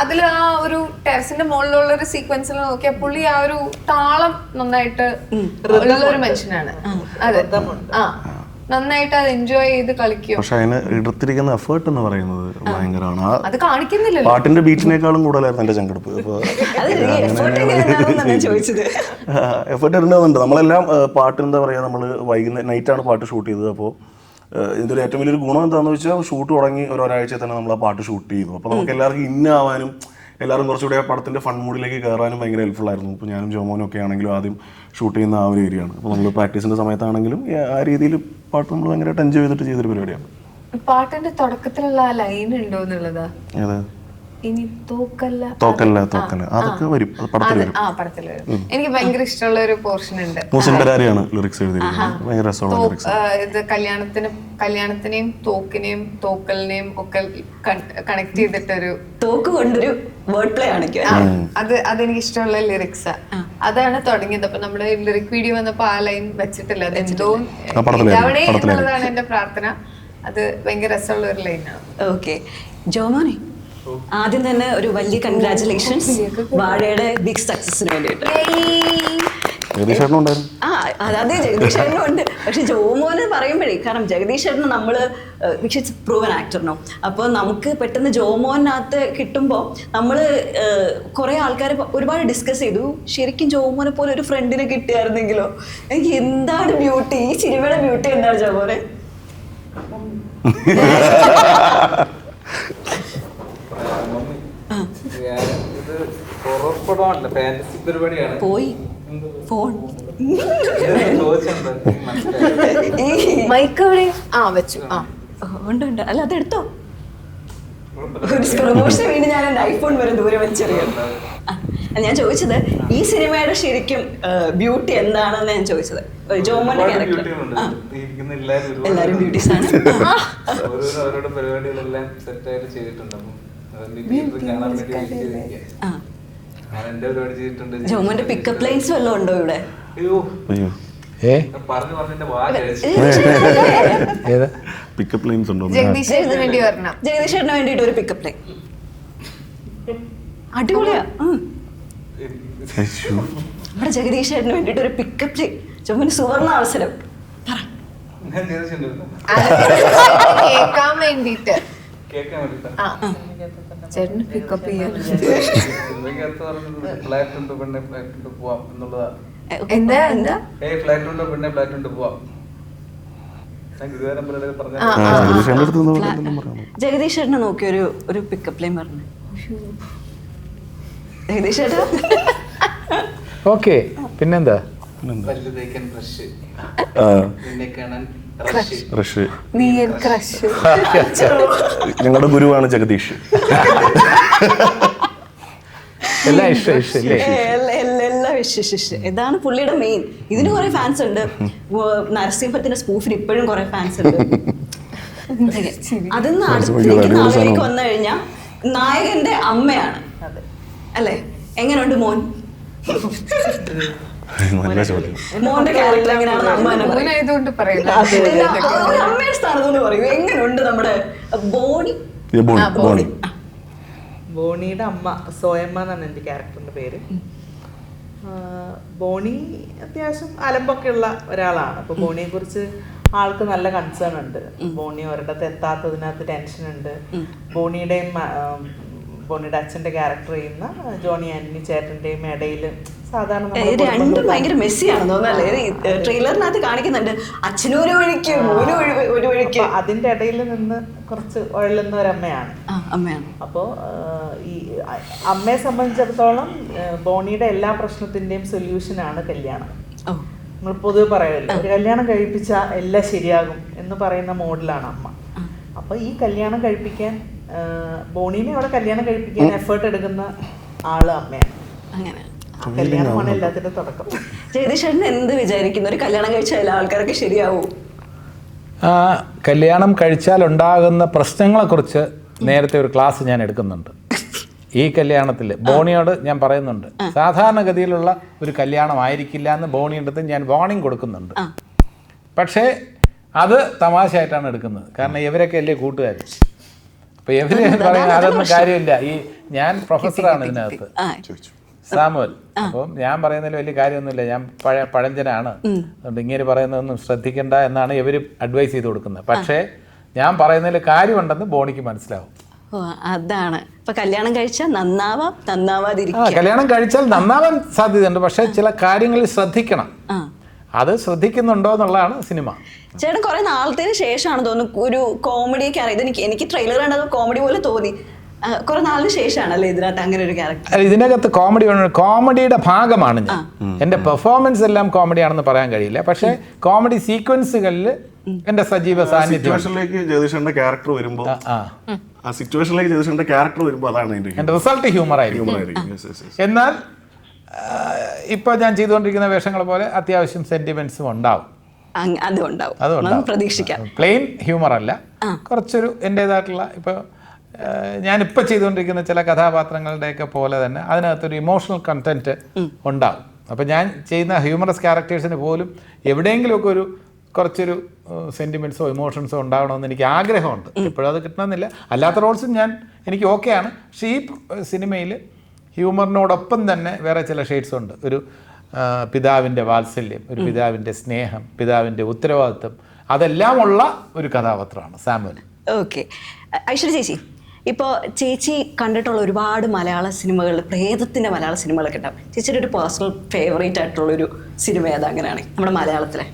അതിൽ ആ ഒരു ടെറസിന്റെ മുകളിലുള്ള ഒരു സീക്വൻസിൽ നോക്കിയാൽ പുള്ളി ആ ഒരു താളം നന്നായിട്ട് ഉള്ള ഒരു മനുഷ്യനാണ്. അതെ, നന്നായിട്ട് അത് എൻജോയ് ചെയ്ത് കളിക്കും. പക്ഷെ അതിന് എടുത്തിരിക്കുന്ന എഫേർട്ട് എന്ന് പറയുന്നത് ഭയങ്കരമാണ്. അത് കാണിക്കുന്നില്ലല്ലോ. പാട്ടിന്റെ ബീച്ചിനേക്കാളും കൂടുതലായിരുന്നു എന്റെ ചങ്കെടുപ്പ്. എഫേർട്ട് ഇടേണ്ടതുണ്ട്. നമ്മളെല്ലാം പാട്ട് എന്താ പറയാ, നമ്മൾ വൈകുന്നേരം നൈറ്റാണ് പാട്ട് ഷൂട്ട് ചെയ്തത്. അപ്പോൾ ഇതിന്റെ ഒരു ഏറ്റവും വലിയൊരു ഗുണം എന്താണെന്ന് വെച്ചാൽ ഷൂട്ട് തുടങ്ങി ഒരാഴ്ച തന്നെ നമ്മൾ ആ പാട്ട് ഷൂട്ട് ചെയ്തു. അപ്പോൾ നമുക്ക് എല്ലാവർക്കും ഇന്നാവാനും എല്ലാവരും കുറച്ചുകൂടി ആ പടത്തിന്റെ ഫൺ മൂഡിലേക്ക് കയറാനും ഭയങ്കര ഹെൽപ്ഫുൾ ആയിരുന്നു. ഇപ്പോൾ ഞാനും ജോമോനും ഒക്കെ ആണെങ്കിലും ആദ്യം ഷൂട്ട് ചെയ്യുന്ന ആ ഒരു ഏരിയയാണ്. അപ്പോൾ നമ്മൾ പ്രാക്ടീസിന്റെ സമയത്താണെങ്കിലും ആ രീതിയിൽ പാട്ട് നമ്മൾ ഭയങ്കരമായിട്ട് എൻജോയ് ചെയ്തിട്ട് ചെയ്തൊരു പരിപാടിയാണ്. പാട്ടിന്റെ തുടക്കത്തിലുള്ള ആ ലൈൻ ഉണ്ടോ എന്നുള്ളതാ, ഇനി തോക്കല്ല അതൊക്കെ വരും, പടത്തിൽ വരും. എനിക്ക് ഭയങ്കര ഇഷ്ടമുള്ള ഒരു പോർഷൻ ഉണ്ട്. മുസിൻപരാരിയാണ് ലിറിക്സ് എഴുതിയിരിക്കുന്നത്. ഭയങ്കര രസമുള്ള ലിറിക്സ്. ഇത് കല്യാണത്തിനെയും തോക്കിനെയും തോക്കലിനെയും ഒക്കെ കണക്ട് ചെയ്തിട്ടൊരു തോക്ക് കൊണ്ടൊരു വേർഡ് പ്ലേ ആണ്. അതെനിക്ക് ഇഷ്ടമുള്ള ലിറിക്സാ. അതാണ് തുടങ്ങിയത്. അപ്പൊ നമ്മുടെ ലിറിക് വീഡിയോ വന്നപ്പോ ആ ലൈൻ വെച്ചിട്ടില്ല, അത് എന്തോ എന്നുള്ളതാണ് എന്റെ പ്രാർത്ഥന. അത് ഭയങ്കര രസമുള്ള ഒരു ലൈനാണ്. ഓക്കെ ജോമോനെ, ആദ്യം തന്നെ ഒരു വലിയ കൺഗ്രാറ്റുലേഷൻസ് വാഴയുടെ ബിഗ് സക്സസിന് വേണ്ടിയിട്ട്. അതെ, ജഗദീഷ് ഉണ്ട്. പക്ഷെ ജോമോന് പറയുമ്പോഴേ, കാരണം ജഗദീഷ് ചേട്ടന് നമ്മള് പ്രൂവൻ ആക്ടറിനോ, അപ്പോൾ നമുക്ക് പെട്ടെന്ന് ജോമോനകത്ത് കിട്ടുമ്പോൾ നമ്മള് കുറെ ആൾക്കാർ ഒരുപാട് ഡിസ്കസ് ചെയ്തു. ശരിക്കും ജോമോനെ പോലെ ഒരു ഫ്രണ്ടിനെ കിട്ടിയായിരുന്നെങ്കിലോ. എനിക്ക് എന്താണ് ബ്യൂട്ടി, ഈ സിനിമയുടെ ബ്യൂട്ടി എന്താണ് ജോമോനെ? പോയി ഫോൺ മൈക്ക് എവിടെ? ആ വെച്ചു. ആ ഉണ്ട്. അല്ല അതെടുത്തോ. ഒരു പ്രൊമോഷന് വേണ്ടി ഞാൻ എൻ്റെ ഐഫോൺ വരെ ദൂരെ വലിച്ചെറിയാം. ഞാൻ ചോദിച്ചത് ഈ സിനിമയുടെ ശരിക്കും ബ്യൂട്ടി എന്താണെന്ന് ഞാൻ ചോദിച്ചത്. ജോമോന്റെ ക്യാരക്ടർ എല്ലാരും ബ്യൂട്ടീസ് ആണ്. അവരുടെ പരിപാടികളെല്ലാം സെറ്റായിട്ട് ചെയ്തിട്ടുണ്ട്. ജോമോന്റെ പിക്കപ്പ് ലൈൻസ് വല്ലതും ഉണ്ടോ ഇവിടെ? പിക്കപ്പ് ലൈൻസ് ഉണ്ടോ? ജഗദീഷിന് വേണ്ടി വരണം. ജഗദീഷേട്ടന് വേണ്ടിയിട്ട് ഒരു പിക്കപ്പ് ലൈൻ. അടിപൊളിയാ. ഇവിടെ ജഗദീഷേട്ടന് വേണ്ടിയിട്ട് ഒരു പിക്കപ്പ് ലൈൻ. ജോമോന് സുവർണ അവസരം. കേൾക്കാൻ വേണ്ടിട്ട് ചേട്ടന് പിക്കപ്പ് ചെയ്യാൻ എന്താ എന്താ ജഗദീഷേട്ടനെ നോക്കി ഒരു പിക്കപ്പ് ലൈൻ പറഞ്ഞു. ജഗദീഷേട്ടാ ഓക്കെ. പിന്നെന്താ? ഞങ്ങളുടെ ഗുരുവാണ് ജഗദീഷ്. എല്ലാം ഇതാണ് പുള്ളിയുടെ മെയിൻ. ഇതിന് കുറെ ഫാൻസ് ഉണ്ട്. നരസിംഹത്തിന്റെ സ്പൂഫിന് ഇപ്പോഴും കുറെ ഫാൻസ് ഉണ്ട്. അതിന്ന് അടുത്തേക്ക് വന്നു കഴിഞ്ഞാൽ നായകന്റെ അമ്മയാണ് അല്ലേ? എങ്ങനെയുണ്ട് മോൻ? നല്ല ചോദ്യം. മോന്റെ ക്യാരക്ടർ എങ്ങനെയാണെന്ന് മോനായതുകൊണ്ട് പറയില്ല. അമ്മയുടെ സ്ഥാനത്തോട് പറയൂ. എങ്ങനെയുണ്ട് നമ്മുടെ ബോണി? ബോണിയുടെ അമ്മ സോയമ്മ എന്നാണ് എൻ്റെ ക്യാരക്ടറിൻ്റെ പേര്. ബോണി അത്യാവശ്യം അലമ്പൊക്കെ ഉള്ള ഒരാളാണ്. അപ്പോൾ ബോണിയെ കുറിച്ച് ആൾക്ക് നല്ല കൺസേൺ ഉണ്ട്. ബോണി ഒരിടത്ത് എത്താത്തതിനകത്ത് ടെൻഷൻ ഉണ്ട്. ബോണിയുടെ അച്ഛൻ്റെ ക്യാരക്ടർ ചെയ്യുന്ന ജോണി ആന്റണി ചേട്ടൻ്റെയും ഇടയിൽ സാധാരണ രണ്ടും ഭയങ്കര മെസ്സിയാണെന്ന് തോന്നുന്നല്ലേ? ട്രെയിലറിനകത്ത് കാണിക്കുന്നുണ്ട് അച്ഛനും ഒരു വഴിക്ക് മോനും ഒരു വഴിക്ക്. അതിൻ്റെ ഇടയിൽ നിന്ന് കുറച്ച് ഉഴലുന്ന ഒരമ്മയാണ്. അപ്പോൾ ഈ അമ്മയെ സംബന്ധിച്ചിടത്തോളം ബോണിയുടെ എല്ലാ പ്രശ്നത്തിൻ്റെയും സൊല്യൂഷനാണ് കല്യാണം. നമ്മൾ പൊതുവെ പറയുമല്ലോ, ഒരു കല്യാണം കഴിപ്പിച്ചാൽ എല്ലാം ശരിയാകും എന്ന് പറയുന്ന മോഡിലാണ് അമ്മ. അപ്പോൾ ഈ കല്യാണം കഴിപ്പിക്കാൻ ബോണീനെ അവിടെ കല്യാണം കഴിപ്പിക്കാൻ എഫേർട്ട് എടുക്കുന്ന ആള് അമ്മയാണ്. കല്യാണമാണ് എല്ലാത്തിൻ്റെ തുടക്കം. ജഗദീഷേട്ടൻ എന്ത് വിചാരിക്കുന്നു? ഒരു കല്യാണം കഴിച്ചാൽ എല്ലാ ആൾക്കാരൊക്കെ ശരിയാവൂ? കല്യാണം കഴിച്ചാൽ ഉണ്ടാകുന്ന പ്രശ്നങ്ങളെക്കുറിച്ച് നേരത്തെ ഒരു ക്ലാസ് ഞാൻ എടുക്കുന്നുണ്ട്. ഈ കല്യാണത്തിൽ ബോണിയോട് ഞാൻ പറയുന്നുണ്ട്, സാധാരണഗതിയിലുള്ള ഒരു കല്യാണം ആയിരിക്കില്ല എന്ന് ബോണിയുടെ അടുത്ത് ഞാൻ വാർണിംഗ് കൊടുക്കുന്നുണ്ട്. പക്ഷേ അത് തമാശയായിട്ടാണ് എടുക്കുന്നത്. കാരണം ഇവരൊക്കെ അല്ലേ കൂട്ടുകാർ. അപ്പോൾ ഇവർ പറയുന്നത് അതൊന്നും കാര്യമില്ല. ഞാൻ പ്രൊഫസറാണ് ഇതിനകത്ത്, സാമുവൽ. അപ്പം ഞാൻ പറയുന്നതിൽ വലിയ കാര്യമൊന്നുമില്ല, ഞാൻ പഴഞ്ചനാണ്, അതുകൊണ്ട് ഇങ്ങനെ പറയുന്നതൊന്നും ശ്രദ്ധിക്കേണ്ട എന്നാണ് ഇവർ അഡ്വൈസ് ചെയ്ത് കൊടുക്കുന്നത്. പക്ഷേ ഞാൻ പറയുന്നതിൽ കാര്യമുണ്ടെന്ന് ബോണിക്ക് മനസ്സിലാവും. അതാണ് ഇപ്പൊ കല്യാണം കഴിച്ചാൽ നന്നാവാതിരിക്കും. കല്യാണം കഴിച്ചാൽ നന്നാവാൻ സാധ്യതയുണ്ട്, പക്ഷെ ചില കാര്യങ്ങളിൽ ശ്രദ്ധിക്കണം. അത് ശ്രദ്ധിക്കുന്നുണ്ടോ എന്നുള്ളതാണ് സിനിമ. ചേട്ടൻ കുറെ നാളത്തിന് ശേഷമാണ് തോന്നുന്നു ഒരു കോമഡി ക്യാരക്ടർ. എനിക്ക് ട്രെയിലർ കണ്ടത് കോമഡി പോലെ തോന്നി. കുറെ നാളിന് ശേഷമാണല്ലേ ഇതിനകത്ത് അങ്ങനെ ഒരു ക്യാരക്ടർ? ഇതിനകത്ത് കോമഡിയുടെ ഭാഗമാണ് ഞാൻ. എൻ്റെ പെർഫോമൻസ് എല്ലാം കോമഡിയാണെന്ന് പറയാൻ കഴിയില്ല, പക്ഷേ കോമഡി സീക്വൻസുകളിൽ എൻ്റെ സജീവ സാന്നിധ്യം. ജഗദീഷന്റെ ക്യാരക്ടർ വരുമ്പോൾ ആ സിറ്റുവേഷനിലേക്ക് ജഗദീഷന്റെ ക്യാരക്ടർ വരുമ്പോൾ അതാണ് എൻ്റെ റിസൾട്ട് ഹ്യൂമർ ആയിരിക്കും. എന്നാൽ ഇപ്പോൾ ഞാൻ ചെയ്തുകൊണ്ടിരിക്കുന്ന വേഷങ്ങൾ പോലെ അത്യാവശ്യം സെന്റിമെന്റ്സും ഉണ്ടാവും. അതുണ്ടാവും, പ്രതീക്ഷിക്കാം. പ്ലെയിൻ ഹ്യൂമർ അല്ല, കുറച്ചൊരു എൻ്റേതായിട്ടുള്ള ഇപ്പോൾ ഞാനിപ്പോൾ ചെയ്തുകൊണ്ടിരിക്കുന്ന ചില കഥാപാത്രങ്ങളുടെയൊക്കെ പോലെ തന്നെ അതിനകത്തൊരു ഇമോഷണൽ കണ്ടന്റ് ഉണ്ടാവും. അപ്പോൾ ഞാൻ ചെയ്യുന്ന ഹ്യൂമറസ് ക്യാരക്ടേഴ്സിന് പോലും എവിടെയെങ്കിലുമൊക്കെ കുറച്ചൊരു സെൻറ്റിമെൻറ്റ്സോ ഇമോഷൻസോ ഉണ്ടാവണമെന്ന് എനിക്ക് ആഗ്രഹമുണ്ട്. എപ്പോഴും അത് കിട്ടണമെന്നില്ല. അല്ലാത്ത റോൾസും എനിക്ക് ഓക്കെയാണ്. പക്ഷേ ഈ സിനിമയിൽ ഹ്യൂമറിനോടൊപ്പം തന്നെ വേറെ ചില ഷെയ്ഡ്സ് ഉണ്ട്. ഒരു പിതാവിൻ്റെ വാത്സല്യം, ഒരു പിതാവിൻ്റെ സ്നേഹം, പിതാവിൻ്റെ ഉത്തരവാദിത്വം, അതെല്ലാം ഉള്ള ഒരു കഥാപാത്രമാണ് സാമുവൽ. ഓക്കെ, ഐശ്വര്യ ചേച്ചി, ഇപ്പോൾ ചേച്ചി കണ്ടിട്ടുള്ള ഒരുപാട് മലയാള സിനിമകൾ, പ്രേതത്തിൻ്റെ മലയാള സിനിമകളൊക്കെ ഉണ്ടാവും. ചേച്ചിയുടെ ഒരു പേഴ്സണൽ ഫേവറേറ്റ് ആയിട്ടുള്ളൊരു സിനിമ ഏതാ അങ്ങനെയാണ് നമ്മുടെ മലയാളത്തിലെ?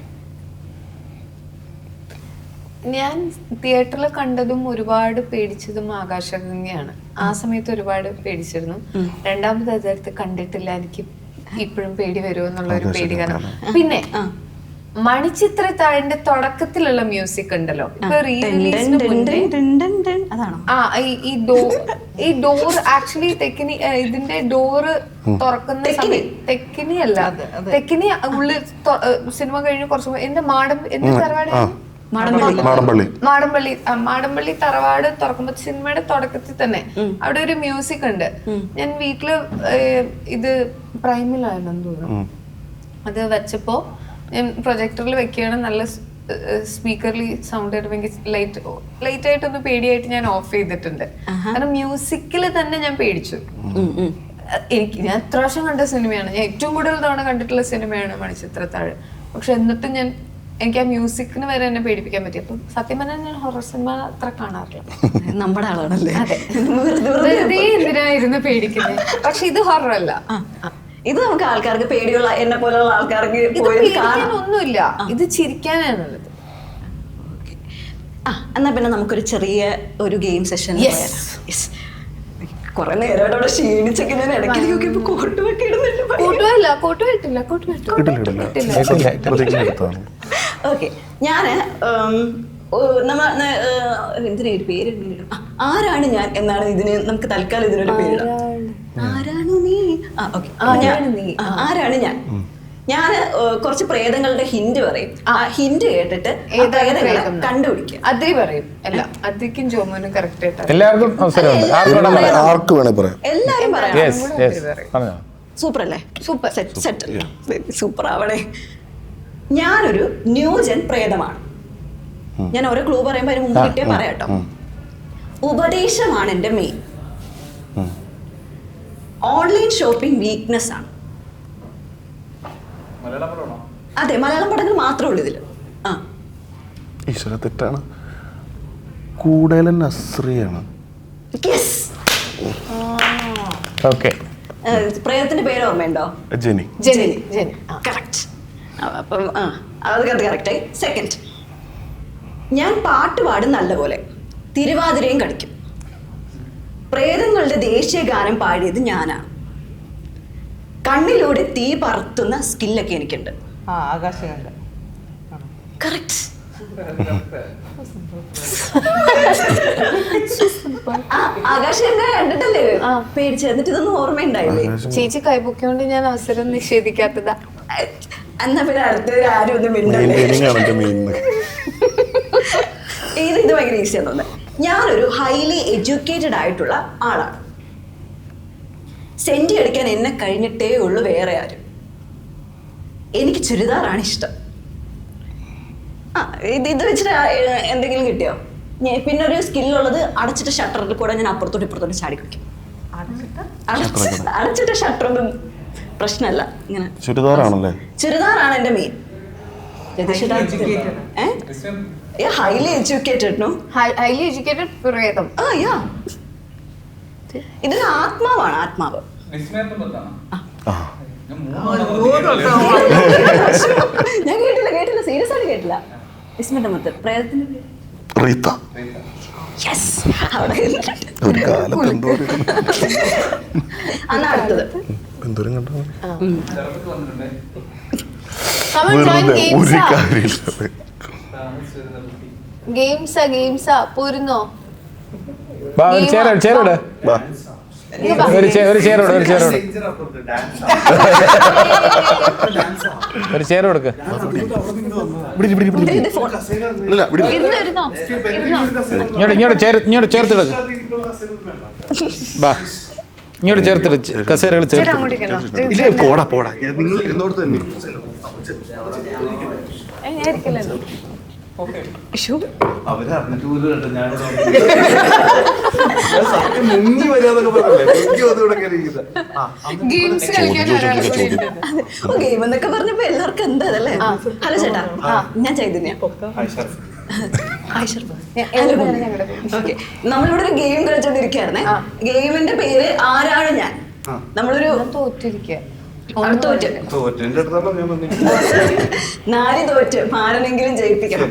ഞാൻ തിയേറ്ററിൽ കണ്ടതും ഒരുപാട് പേടിച്ചതും ആകാശഗംഗയാണ്. ആ സമയത്ത് ഒരുപാട് പേടിച്ചിരുന്നു. രണ്ടാമത് അതെടുത്ത് കണ്ടിട്ടില്ല. എനിക്ക് ഇപ്പോഴും പേടി വരുമോ എന്നുള്ള ഒരു പേടി കാരണം. പിന്നെ മണിച്ചിത്രത്താഴിന്റെ തുടക്കത്തിലുള്ള മ്യൂസിക് ഉണ്ടല്ലോ, ഇപ്പൊ റീ റിലീസിന് മുന്നേ ഈ ഡോർ ആക്ച്വലി തെക്കിനി ഇതിന്റെ ഡോറ് തുറക്കുന്ന സമയം തെക്കിനി അല്ല, തെക്കിനി ഉള്ളിൽ സിനിമ കഴിഞ്ഞ് കുറച്ച് എന്റെ മാടമ്പള്ളി തറവാട് തുറക്കുമ്പോ സിനിമയുടെ തുടക്കത്തിൽ തന്നെ അവിടെ ഒരു മ്യൂസിക് ഉണ്ട്. ഞാൻ വീട്ടില് ഇത് പ്രൈമിലാണെന്ന് തോന്നുന്നു, അത് വെച്ചപ്പോ ഞാൻ പ്രൊജക്ടറിൽ വെക്കുകയാണ്. നല്ല സ്പീക്കറിൽ സൗണ്ട് ആയിട്ട് ലൈറ്റ് ആയിട്ടൊന്ന് പേടിയായിട്ട് ഞാൻ ഓഫ് ചെയ്തിട്ടുണ്ട്. കാരണം മ്യൂസിക്കിൽ തന്നെ ഞാൻ പേടിച്ചു. ഞാൻ എത്ര പ്രാവശ്യം കണ്ട സിനിമയാണ്, ഞാൻ ഏറ്റവും കൂടുതൽ തവണ കണ്ടിട്ടുള്ള സിനിമയാണ് മണിച്ചിത്രത്താഴ്. പക്ഷെ എന്നിട്ടും എനിക്ക് ആ മ്യൂസിക്കിന് വരെ എന്നെ പേടിപ്പിക്കാൻ പറ്റി. അപ്പം സത്യം പറഞ്ഞാൽ ഞാൻ ഹൊറർ സിനിമ അത്ര കാണാറില്ല. നമ്മുടെ ആളാണല്ലേ. വെറുതെ എന്തിനാ ഇരുന്ന് പേടിക്കുന്നത്. പക്ഷെ ഇത് ഹൊറർ അല്ല, ഇത് നമുക്ക് ആൾക്കാർക്ക് പേടിയുള്ള എന്നെ പോലുള്ള ആൾക്കാർക്ക് ഒന്നുമില്ല, ഇത് ചിരിക്കാനാണുള്ളത്. എന്നാ പിന്നെ നമുക്കൊരു ചെറിയ ഒരു ഗെയിം സെഷൻ. കൊറേ നേരം അവിടെ ക്ഷീണിച്ചൊക്കെ ഞാൻ ഇടയ്ക്ക് കോട്ടുമൊക്കെ ഇടുന്നുണ്ട്. ഓക്കെ, ഞാന് എന്തിനാ ഒരു പേര്, ആരാണ് ഞാൻ എന്നാണ് ഇതിന് നമുക്ക് തൽക്കാലം ഇതിനൊരു പേര്. ആരാണ് നീ? ആരാണ് ഞാൻ? ഞാന് കുറച്ച് പ്രേതങ്ങളുടെ ഹിന്റ് പറയും. ആ ഹിന്റ് കേട്ടിട്ട് കണ്ടുപിടിക്കുക. അദ്രി പറയും. അല്ല, അദ്രിക്കും ജോമോനും കറക്റ്റ് ആയിട്ട് എല്ലാവർക്കും അവസരമുണ്ട്. ആർക്ക് വേണേ പറയാം. എല്ലാരും പറയാം. സൂപ്പർ അല്ലേ? സൂപ്പർ സെറ്റ് സൂപ്പർ ആവണേ. ഞാനൊരു ന്യൂജൻ പ്രേതമാണ്. ഞാൻ ഓരോ ക്ലൂ പറയുമ്പോ അതിന് മുമ്പ് കിട്ടിയ പറയാട്ടോ. ഉപദേശമാണ് എന്റെ മെയിൻ. ഓൺലൈൻ ഷോപ്പിംഗ് വീക്ക്നെസ് ആണ്. അതെ, മലയാളം പടങ്ങൾ മാത്രമേ ഉള്ളൂ ഇതില്. ഈശ്വര തെറ്റാണ്. കൂടലൻ നസ്രിയാണ്. പ്രേതത്തിന്റെ പേര് ഓർമ്മയുണ്ടോ? ജെനി. കറക്റ്റ്. അപ്പം അത് കറക്റ്റായി. സെക്കൻഡ്, ഞാൻ പാട്ട് പാടും നല്ലപോലെ, തിരുവാതിരയും കളിക്കും. പ്രേതങ്ങളുടെ ദേശീയ ഗാനം പാടിയത് ഞാനാണ്. കണ്ണിലൂടെ തീ പറത്തുന്ന സ്കില്ലൊക്കെ എനിക്കുണ്ട്. ആകാശഗംഗ. കറക്റ്റ്. ആകാശഗംഗ കണ്ടിട്ടല്ലേ പേടിച്ചു. എന്നിട്ട് ഇതൊന്നും ഓർമ്മയുണ്ടായില്ലേ? ചേച്ചി കൈപൊക്കൊണ്ട് ഞാൻ അവസരം നിഷേധിക്കാത്തതാ. എന്നാ പിന്നെ അടുത്തത് ആരും ഒന്നും മിണ്ടല്ലേ. ഇത് ഭയങ്കര ഈസിയാന്ന് തോന്നുന്നത്. ഞാനൊരു ഹൈലി എഡ്യൂക്കേറ്റഡ് ആയിട്ടുള്ള ആളാണ്. സെന്റി അടിക്കാൻ എന്നെ കഴിഞ്ഞിട്ടേ ഉള്ളൂ വേറെ ആരും. എനിക്ക് ചുരിദാറാണ് ഇഷ്ടം. ഇത് വെച്ചിട്ട് എന്തെങ്കിലും കിട്ടിയോ? പിന്നെ ഒരു സ്കില്ലുള്ളത്, അടച്ചിട്ട ഷട്ടറിൽ കൂടെ ഞാൻ അപ്പുറത്തോട്ട് ഇപ്പുറത്തോട്ട് ചാടി കളിക്കും. അടച്ചിട്ട ഷട്ടറൊന്നും പ്രശ്നമല്ല. ഇങ്ങനെ ചുരിദാറാണ് എന്റെ main. Highly educated. Highly educated പ്രേതം. ഇതൊരു ആത്മാവാണ്. ആത്മാവ്. ഞാൻ കേട്ടില്ല സീരിയസ് ആയിട്ട് കേട്ടില്ല. വിസ്മയുടെ മൊത്ത പ്രേതത്തിന്റെ പേര് അന്ന് അടുത്തത് ഗെയിംസാ പോരുന്നോ? ഒരു ചേരോട് കൊടുക്ക്. ഇങ്ങോട്ട് ചേർത്തെടുക്ക്. ബാ, ഇങ്ങോട്ട് ചേർത്തിട്. കസേരകൾ ചേർത്ത്. ഗെയിം എന്നൊക്കെ പറഞ്ഞപ്പോ എല്ലാവർക്കും എന്താ അതല്ലേ. ഹലോ ചേട്ടാ, ഞാൻ ചൈതന്യ. ഓക്കെ, നമ്മളിവിടെ ഒരു ഗെയിം കളിച്ചോണ്ടിരിക്കുകയായിരുന്നേ. ഗെയിമിന്റെ പേര് ആരാണ് ഞാൻ. നമ്മളൊരു തോറ്റിരിക്കുക. നാല് തോറ്റ് ആരെങ്കിലും ജയിപ്പിക്കണം.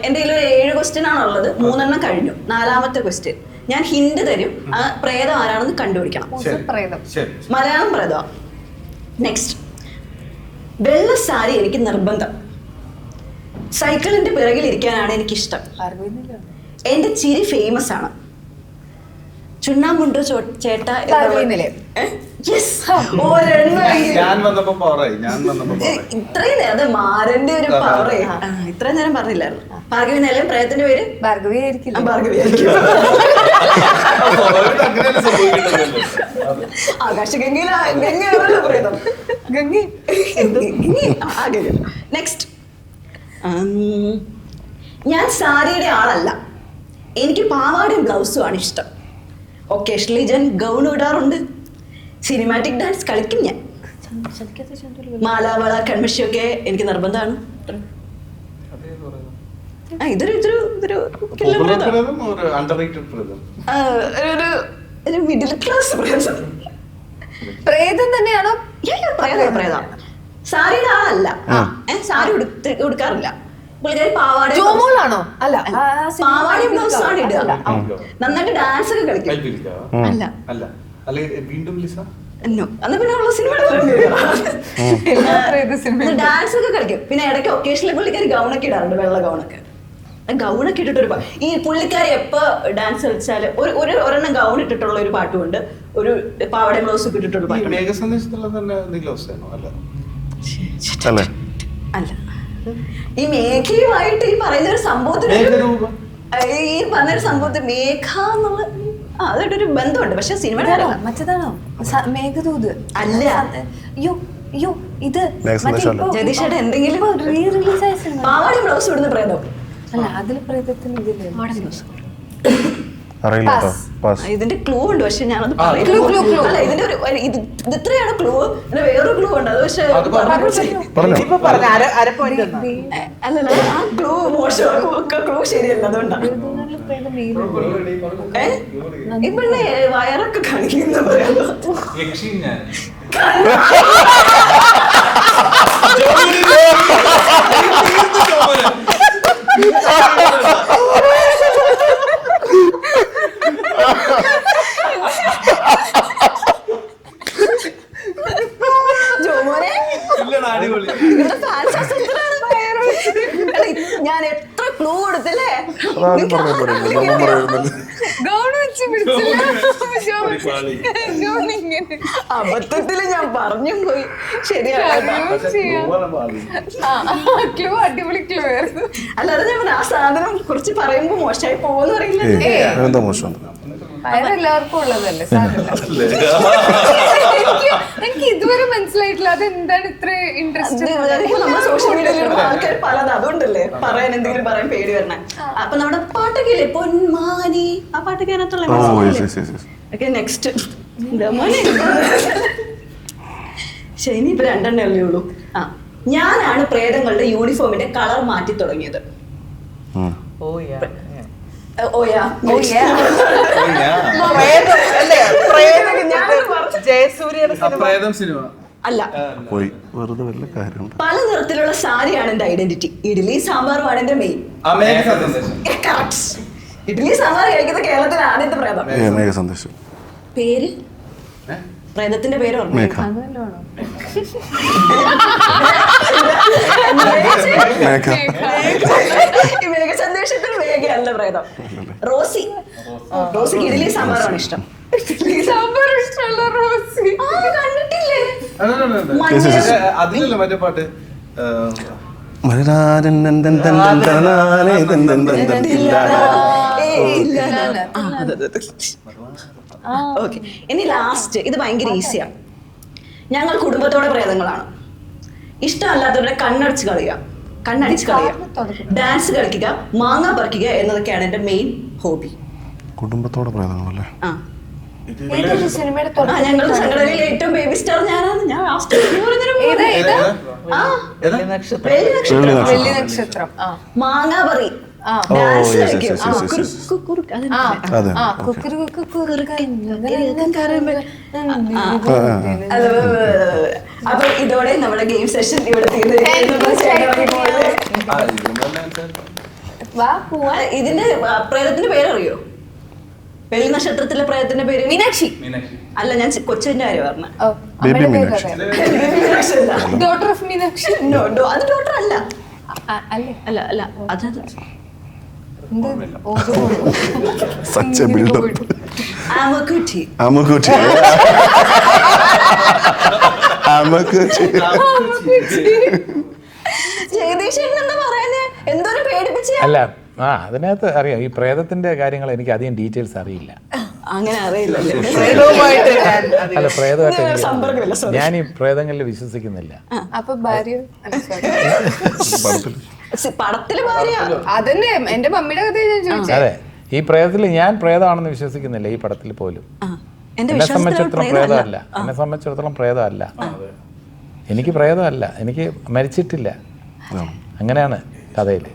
എന്റെ കയ്യിൽ ഒരു 7 ക്വസ്റ്റ്യൻ ആണുള്ളത്. 3 എണ്ണം കഴിഞ്ഞു. 4ാമത്തെ ക്വസ്റ്റ്യൻ ഞാൻ ഹിന്റ് തരും. ആ പ്രേതം ആരാണെന്ന് കണ്ടുപിടിക്കണം. മലയാളം പ്രേതം. നെക്സ്റ്റ്, വെള്ള സാരി എനിക്ക് നിർബന്ധം. സൈക്കിളിന്റെ പിറകിൽ ഇരിക്കാനാണ് എനിക്കിഷ്ടം. എന്റെ ചിരി ഫേമസ് ആണ്. ചുണ്ണാമ്പുണ്ടോ ചേട്ടാ? ഞാൻ വന്നപ്പോ പവറായി. ഇത്രയും അത് മാരന്റെ ഒരു പവറേ. ഇത്രയും നേരം പറഞ്ഞില്ലായിരുന്നു. ഭാർഗവി നിലയം പ്രേതത്തിന്റെ പേര് ഭാർഗവി ആയിരിക്കും. ഭാർഗവി ആയിരിക്കും. ആകാശഗംഗയിലാണല്ലോ പ്രേതം. നെക്സ്റ്റ്, ഞാൻ സാരിയുടെ ആളല്ല. എനിക്ക് പാവാടയും ബ്ലൗസും ആണ് ഇഷ്ടം. ഒക്കേഷണലി ഞാൻ ഗൗൺ ഇടാറുണ്ട്. സിനിമാറ്റിക് ഡാൻസ് കളിക്കും ഞാൻ. മാലാവള കൺമഷിയൊക്കെ എനിക്ക് നിർബന്ധമാണ്. ഇതൊരു മിഡിൽ ക്ലാസ് പ്രേതം തന്നെയാണോ? പ്രേതം. സാരിയുടെ ആളല്ല. സാരി ഉടുക്കാറില്ല. പുള്ളിക്കാരി പാവാട ജോമോളാണോ? അല്ല, പാവാടയും ബ്ലൗസും ആണ് ഇടുക. നന്നായിട്ട് ഡാൻസ് ഒക്കെ കളിക്കും. അല്ല, വീണ്ടും ലിസ അന്ന് പിന്നെ ഉള്ള സിനിമ ഡാൻസ് ഒക്കെ കളിക്കും. പിന്നെ ഇടയ്ക്ക് ഒക്കേഷനിൽ പുള്ളിക്കാരി ഗൗണൊക്കെ ഇടാറുണ്ട്. വെള്ള ഗൗണൊക്കെ ഇട്ടിട്ടൊരു ഈ പുള്ളിക്കാരി എപ്പോ ഡാൻസ് കളിച്ചാല് ഒരെണ്ണം ഗൗൺ ഇട്ടിട്ടുള്ള ഒരു പാട്ടുമുണ്ട്, ഒരു പാവാട ബ്ലൗസ് ഒക്കെ ഇട്ടിട്ടുള്ള പാട്ടുണ്ട്. അല്ല, ഈ മേഘയുമായിട്ട് ഈ പറയുന്ന ഒരു സംഭവത്തിന് ഈ പറഞ്ഞൊരു സംഭവത്തിൽ മേഘ എന്നുള്ള അതായിട്ടൊരു ബന്ധമുണ്ട്. പക്ഷെ സിനിമയുടെ മറ്റേതാണോ? മേഘദൂത് അല്ല. അയ്യോ ഇത് ജതീഷയുടെ എന്തെങ്കിലും റീ റിലീസ് ആയ സിനിമ. പാവാടയും ബ്ലൗസ് ഇടുന്ന പ്രേതം അല്ല, അതിൽ പ്രേതത്തിന് ഇതില്ലേ? ഇതിന്റെ ക്ലൂ ഉണ്ട്, പക്ഷെ ഞാനത് അല്ല. ഇതിന്റെ ഒരു ഇത്രയാണ് ക്ലൂ. പിന്നെ വേറൊരു ക്ലൂ ഉണ്ട്. അത് പക്ഷെ അല്ലല്ല, ആ ക്ലൂ മോശം. ക്ലൂ ശരിയല്ല. അതുകൊണ്ടാണ് ഇപ്പഴേ വയറൊക്കെ കാണിക്കുന്ന പറയാ. ഞാൻ എത്ര ക്ലൂ കൊടുത്തില്ലേ? അബദ്ധത്തില് ഞാൻ പറഞ്ഞും പോയി. ശരിയാണ്. അടിപൊളി ക്ലൂ ആയിരുന്നു. അല്ലാതെ ഞാൻ ആ സാധനം കുറച്ച് പറയുമ്പോ മോശമായി പോകുന്ന അറിയില്ല. എല്ലാവർക്കും ഉള്ളതല്ലേ. എനിക്ക് ഇതുവരെ മനസ്സിലായിട്ടില്ല അതെന്താണ് ഇത്ര ഇൻട്രസ്റ്റ്. നമ്മുടെ സോഷ്യൽ മീഡിയയിൽ ആൾക്കാർ പലത് അതുകൊണ്ടല്ലേ പറയാൻ എന്തെങ്കിലും പറയാൻ പേടി വരണേ. അപ്പൊ നമ്മുടെ പാട്ടൊക്കെ ഇല്ലേ, പൊന്മാനി, ആ പാട്ടൊക്കെ അതിനകത്തുള്ള. നെക്സ്റ്റ്, ശരി, ഇനിയിപ്പോ രണ്ടെണ്ണേ ഉള്ളൂ. ഞാനാണ് പ്രേതങ്ങളുടെ യൂണിഫോമിന്റെ കളർ മാറ്റി തുടങ്ങിയത്. അല്ല, പല നിറത്തിലുള്ള സാരിയാണ് എന്റെ ഐഡന്റിറ്റി. ഇഡ്ഡലി സാമ്പാറുമാണ് എന്റെ മെയിൻ. ഇഡ്ഡലി സാമ്പാർ കഴിക്കുന്ന കേരളത്തിലെ ആദ്യത്തെ പ്രേതം. പേര് പ്രേതത്തിന്റെ പേര് മേഘസന്ദേശത്തിൽ മേഘയല്ല പ്രേതം. റോസി. റോസിക്ക് ഇഡ്ഡലി സാമ്പാറാണ് ഇഷ്ടം. കണ്ടിട്ടില്ലേ? അതിലല്ലേ മറ്റേ പാട്ട് ഓക്കെ, ഇനി ലാസ്റ്റ്. ഇത് ഭയങ്കര ഈസിയാണ്. ഞങ്ങൾ കുടുംബത്തോടെ പ്രേതങ്ങളാണ്. ഇഷ്ടമല്ലാത്തവരുടെ കണ്ണടിച്ച് കളയുക, ഡാൻസ് കളിക്കുക, മാങ്ങ പറിക്കുക എന്നതൊക്കെയാണ് എന്റെ മെയിൻ ഹോബി. കുടുംബത്തോടെ പ്രേതങ്ങളല്ലേ? ഞങ്ങൾ സംഘടനയിലെ ഏറ്റവും ബേബി സ്റ്റാർ ഞാനാണ്. ഞാൻ മാങ്ങ പറി, ഡാൻസ് കളിക്കും. അപ്പൊ ഇതോടെ നമ്മുടെ ഗെയിം സെഷൻ ഇവിടെ ഇതിന്റെ പ്രേതത്തിന്റെ പേരറിയോ? വെള്ളി നക്ഷത്രത്തിലെ പ്രേതത്തിന്റെ പേര് മീനാക്ഷി. അല്ല, ഞാൻ കൊച്ചിന്റെ കാര്യം പറഞ്ഞ. Baby Meenakshi. Daughter of Meenakshi. അത് ഡോക്ടർ അല്ല. അല്ലേ? അല്ല അല്ല, അത് Such a build-up. ആമക്കുട്ടി. ആമക്കുട്ടി. ആമക്കുട്ടി. ജഗദീശൻ എന്താ പറയുന്നേ? എന്തോരം പേടിപ്പിച്ച. അല്ല, അതിനകത്ത് അറിയാം, ഈ പ്രേതത്തിന്റെ കാര്യങ്ങൾ എനിക്ക് അധികം ഡീറ്റെയിൽസ് അറിയില്ല. അങ്ങനെ അറിയില്ലല്ലേ? അല്ല, പ്രേതമായിട്ട് സമ്പർക്കമില്ല. ഞാൻ ഈ പ്രേതങ്ങളിൽ വിശ്വസിക്കുന്നില്ല. അപ്പൊ ഭാര്യ പടത്തില് ഭാര്യ അതന്നെ എന്റെ മമ്മിയുടെ കഥ ഞാൻ ചോദിച്ചത്. അതെ, ഈ പ്രേതത്തിൽ ഞാൻ പ്രേതമാണെന്ന് വിശ്വസിക്കുന്നില്ല ഈ പടത്തിൽ പോലും. എന്നെ സംബന്ധിച്ചിടത്തോളം പ്രേതമല്ല. എന്നെ സംബന്ധിച്ചിടത്തോളം പ്രേതമല്ല. എനിക്ക് പ്രേതമല്ല, എനിക്ക് മരിച്ചിട്ടില്ല. അങ്ങനെയാണ് കഥയിൽ.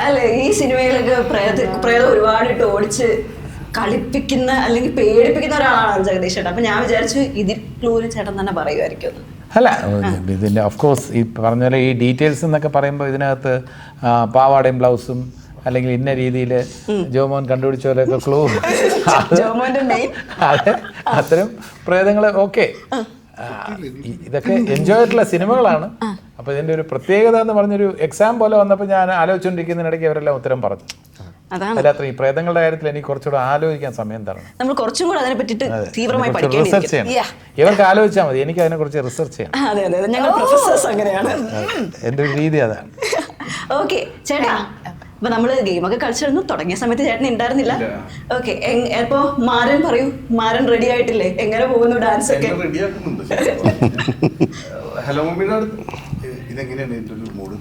അല്ലെ, ഈ സിനിമയിലൊക്കെ പ്രേതം ഒരുപാട് ഇട്ട് ഓടിച്ച് കളിപ്പിക്കുന്ന അല്ലെങ്കിൽ പേടിപ്പിക്കുന്ന ഒരാളാണ് ജഗദീഷ് ചേട്ടൻ. അപ്പൊ ഞാൻ വിചാരിച്ചു ഇതിൽ ക്ലൂര് ചേട്ടൻ തന്നെ പറയുമായിരിക്കും. അല്ല, ഇതിൻ്റെ ഓഫ്കോഴ്സ് ഈ പറഞ്ഞ പോലെ ഈ ഡീറ്റെയിൽസ് എന്നൊക്കെ പറയുമ്പോൾ ഇതിനകത്ത് പാവാടയും ബ്ലൗസും അല്ലെങ്കിൽ ഇന്ന രീതിയിൽ ജോമോൻ കണ്ടുപിടിച്ച പോലെയൊക്കെ ക്ലൂ, അതെ, അത്തരം പ്രേതങ്ങൾ ഓക്കെ, ഇതൊക്കെ എൻജോയ് ആയിട്ടുള്ള സിനിമകളാണ്. അപ്പോൾ ഇതിൻ്റെ ഒരു പ്രത്യേകത എന്ന് പറഞ്ഞൊരു എക്സാം പോലെ വന്നപ്പോൾ ഞാൻ ആലോചിച്ചുകൊണ്ടിരിക്കുന്നതിനിടയ്ക്ക് അവരെല്ലാം ഉത്തരം പറഞ്ഞു. അല്ലാത്ത ഈ പ്രേതങ്ങളുടെ കാര്യത്തിൽ എനിക്ക് കുറച്ചുകൂടെ ആലോചിക്കാൻ സമയം തരണം. നമ്മൾ കുറച്ചും കൂടെ അതിനെ പറ്റിയിട്ട് തീവ്രമായി റിസർച്ച് ചെയ്യണം. ഇവർക്ക് ആലോചിച്ചാൽ മതി, എനിക്ക് അതിനെ കുറിച്ച് റിസർച്ച് ചെയ്യണം. അതെ അതെ, ഞങ്ങൾ പ്രൊഫസേഴ്സ് അങ്ങനെയാണ്. എൻ്റെ ഒരു രീതി അതാണ്. ഓക്കെ ചേട്ടാ, അപ്പൊ നമ്മള് ഗെയിമൊക്കെ കളിച്ചിരുന്നു. തുടങ്ങിയ സമയത്ത് ചേട്ടൻ ഉണ്ടായിരുന്നില്ല. ഓക്കെ, ഇപ്പൊ മാരൻ പറയൂ, മാരൻ റെഡി ആയിട്ടില്ലേ? എങ്ങനെ പോകുന്നു ഡാൻസ് ഒക്കെ? ഹലോ മമ്മിയുടെ ഇതെങ്ങനെയാണ് ഇതിന്റെ ഒരു മൂഡ്?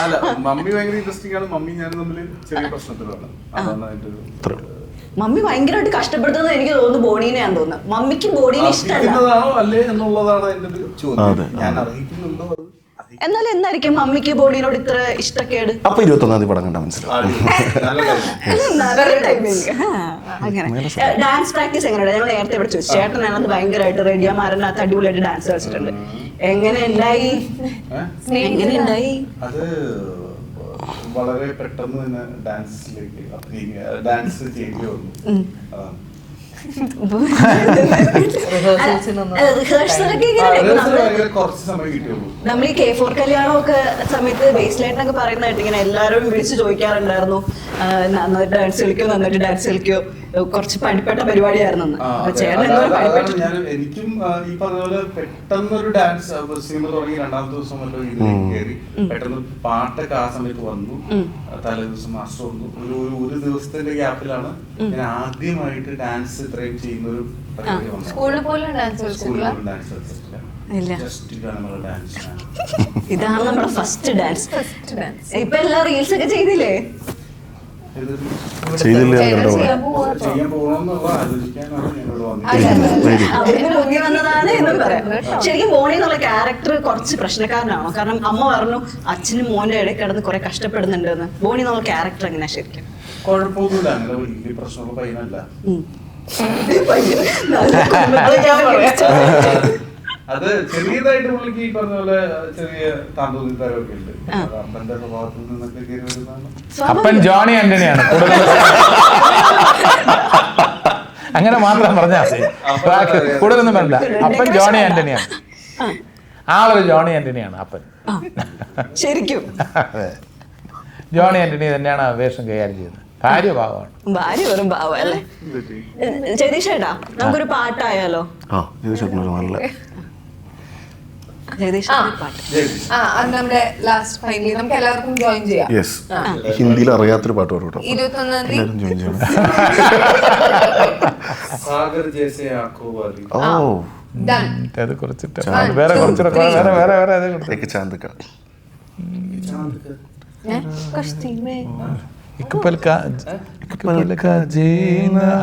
അല്ല, മമ്മി ഭയങ്കര ഇൻട്രസ്റ്റിംഗ് ആണ്. മമ്മി ഞാൻ തമ്മിൽ ചെറിയ പ്രശ്നത്തിലാണ്. അതാണ് അതിന്റെ ഒരു മമ്മി ഭയങ്കരമായിട്ട് കഷ്ടപ്പെടുന്നത് എനിക്ക് തോന്നുന്നു ബോണീനെയാന്ന് തോന്നുന്നു. മമ്മിക്ക് ബോണീനെ ഇഷ്ടമല്ല അല്ലേ എന്നുള്ളതാണ് അതിന്റെ ഒരു ചോദ്യം. ഞാൻ അറിയിക്കുന്നുണ്ടോ അത്? എന്നാലും എന്തായിരിക്കും മമ്മിക്ക് ബോണീനോട് ഇത്ര ഇഷ്ടക്കേട്? അപ്പൊ 21-ാം തീയതി പടം കണ്ടാ മനസ്സിലാവും. അങ്ങനെ ഡാൻസ് പ്രാക്ടീസ് എങ്ങനെയാണ്? ഞങ്ങൾ നേരത്തെ ഇവിടെ ചോദിച്ചു. ചേട്ടൻ അതിനകത്ത് ഭയങ്കരമായിട്ട് റെഡിയാമാരനകത്ത് അടിപൊളിയായിട്ട് ഡാൻസ് കളിച്ചിട്ടുണ്ട്. എങ്ങനെ ഉണ്ടായി? അത് വളരെ പെട്ടെന്ന് തന്നെ ഡാൻസിലേക്ക് ഡാൻസ് ചെയ്യേണ്ടി വന്നു. കുറച്ച് സമയം കിട്ടിയുള്ളൂ. നമ്മൾ ഈ K4 കല്യാണമൊക്കെ സമയത്ത് ബേസ്ലൈറ്റിനൊക്കെ പറയുന്നതായിട്ട് ഇങ്ങനെ എല്ലാവരും വിളിച്ച് ചോദിക്കാറുണ്ടായിരുന്നു, നന്നായിട്ട് ഡാൻസ് കളിക്കോ, നന്നായിട്ട് ഡാൻസ് കളിക്കോ. കുറച്ച് പഠിപ്പെട്ട പരിപാടിയായിരുന്നു. എനിക്കും ഈ പറഞ്ഞ പോലെ പെട്ടെന്നൊരു ഡാൻസ് സിനിമ തുടങ്ങി 2-ാമത്തെ ദിവസം വല്ല ഇതിലേക്ക് കയറി പെട്ടെന്ന് പാട്ടൊക്കെ ആ സമയത്ത് വന്നു. തലേ ദിവസം മാസ്റ്റർ വന്നു. ഒരു ദിവസത്തിന്റെ ഗ്യാപ്പിലാണ് ഞാൻ ആദ്യമായിട്ട് ഡാൻസ് ഇത്രയും ചെയ്യുന്ന ഒരു പരിപാടി വന്നത്. സ്കൂളിൽ പോലും ഡാൻസ് കളിച്ചിട്ടില്ല. ഇതാണ് നമ്മുടെ ഫസ്റ്റ് ഡാൻസ്. ഇപ്പൊ എല്ലാ റീൽസ് ഒക്കെ ചെയ്തില്ലേ? ചെയ്യാൻ പോകണമെന്നുള്ള ആലോചിക്കാനാണ് ഞങ്ങളോട് വന്നതാണ് എന്നും പറയാം. ശരിക്കും ബോണി എന്നുള്ള ക്യാരക്ടർ കുറച്ച് പ്രശ്നക്കാരനാണോ? കാരണം അമ്മ പറഞ്ഞു അച്ഛനും മോന്റെ ഇടയിൽ കിടന്ന് കുറെ കഷ്ടപ്പെടുന്നുണ്ടെന്ന്. ബോണി എന്നുള്ള ക്യാരക്ടർ എങ്ങനെയാ ശരിക്കും? കുഴപ്പമൊന്നുമില്ല, അങ്ങനെ വലിയ പ്രശ്നമുള്ള പയ്യനല്ല. അത് ചെറിയതായിട്ട് പുള്ളിക്ക് ഈ പറഞ്ഞ പോലെ ചെറിയ താന്തോന്നിത്തരമൊക്കെ ഉണ്ട്. അപ്പന്റെ സ്വഭാവത്തിൽ നിന്നൊക്കെ കയറി വരുന്നതാണ്. അപ്പൻ ജോണി ആന്റണിയാണ് കൂടുതൽ. അങ്ങനെ മാത്രം പറഞ്ഞാൽ മതി, കൂടുതലൊന്നും വേണ്ട. അപ്പൻ ജോണി ആന്റണിയാണ്, ആളൊരു ജോണി ആന്റണിയാണ് അപ്പൻ. ശരിക്കും ജോണി ആന്റണി തന്നെയാണ് ആ വേഷം കൈകാര്യം ചെയ്യുന്നത്. ഭാര്യ ഭാവമാണ്. ഭാര്യ വെറും ഭാവം അല്ലേ? ജഗദീഷ് ചേട്ടാ, നമുക്കൊരു പാട്ടായാലോ? നല്ല നമ്മുടെ ലാസ്റ്റ് ഫൈനലി നമുക്ക് എല്ലാവർക്കും ജോയിൻ ചെയ്യാം. ഹിന്ദിയിൽ അറിയാത്തൊരു പാട്ട് പാടും കേട്ടോ. 21-ാം തീയതി ജോയിൻ ചെയ്യണം. സാഗർ ജैसे आंखों वाली. അത് കുറച്ചിട്ട് വേറെ കുറച്ചുകൂടെ വേറെ ചാന്തക്ക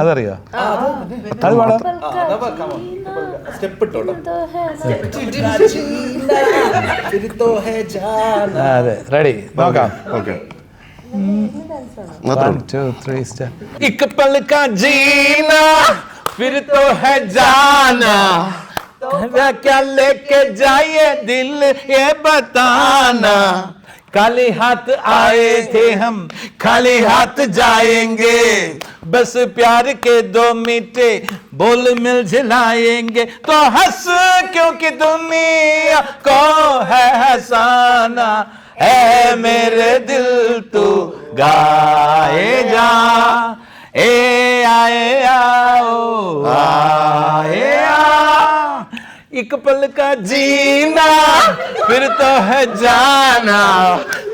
അതറിയോ? അത് പാടാം. അതെ, റെഡി, നോക്കാം. ഓക്കെ. 1 2 3 step. एक पल का जीना फिर तो है जाना, क्या लेके जाइए दिल ये बताना, खाली हाथ आए थे हम खाली हाथ जाएंगे, बस प्यार के 2 मीठे बोल मिल झिलाएंगे, तो हंस क्योंकि दुनिया को है हंसाना, है मेरे दिल तू गाए जा, ए आए आओ आए आ, एक पल का जीना फिर तो है जाना,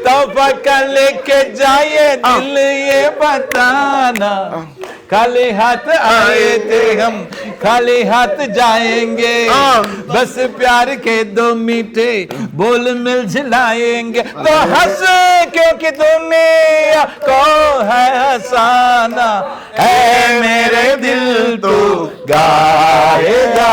तोहफा का लेके जाइए दिल ये बताना, खाली हाथ आए थे हम खाली हाथ जाएंगे, बस प्यार के 2 मीठे बोल मिल झिलाएंगे, तो हंस क्योंकि दुनिया को है हंसाना, है मेरे दिल तू गाएगा,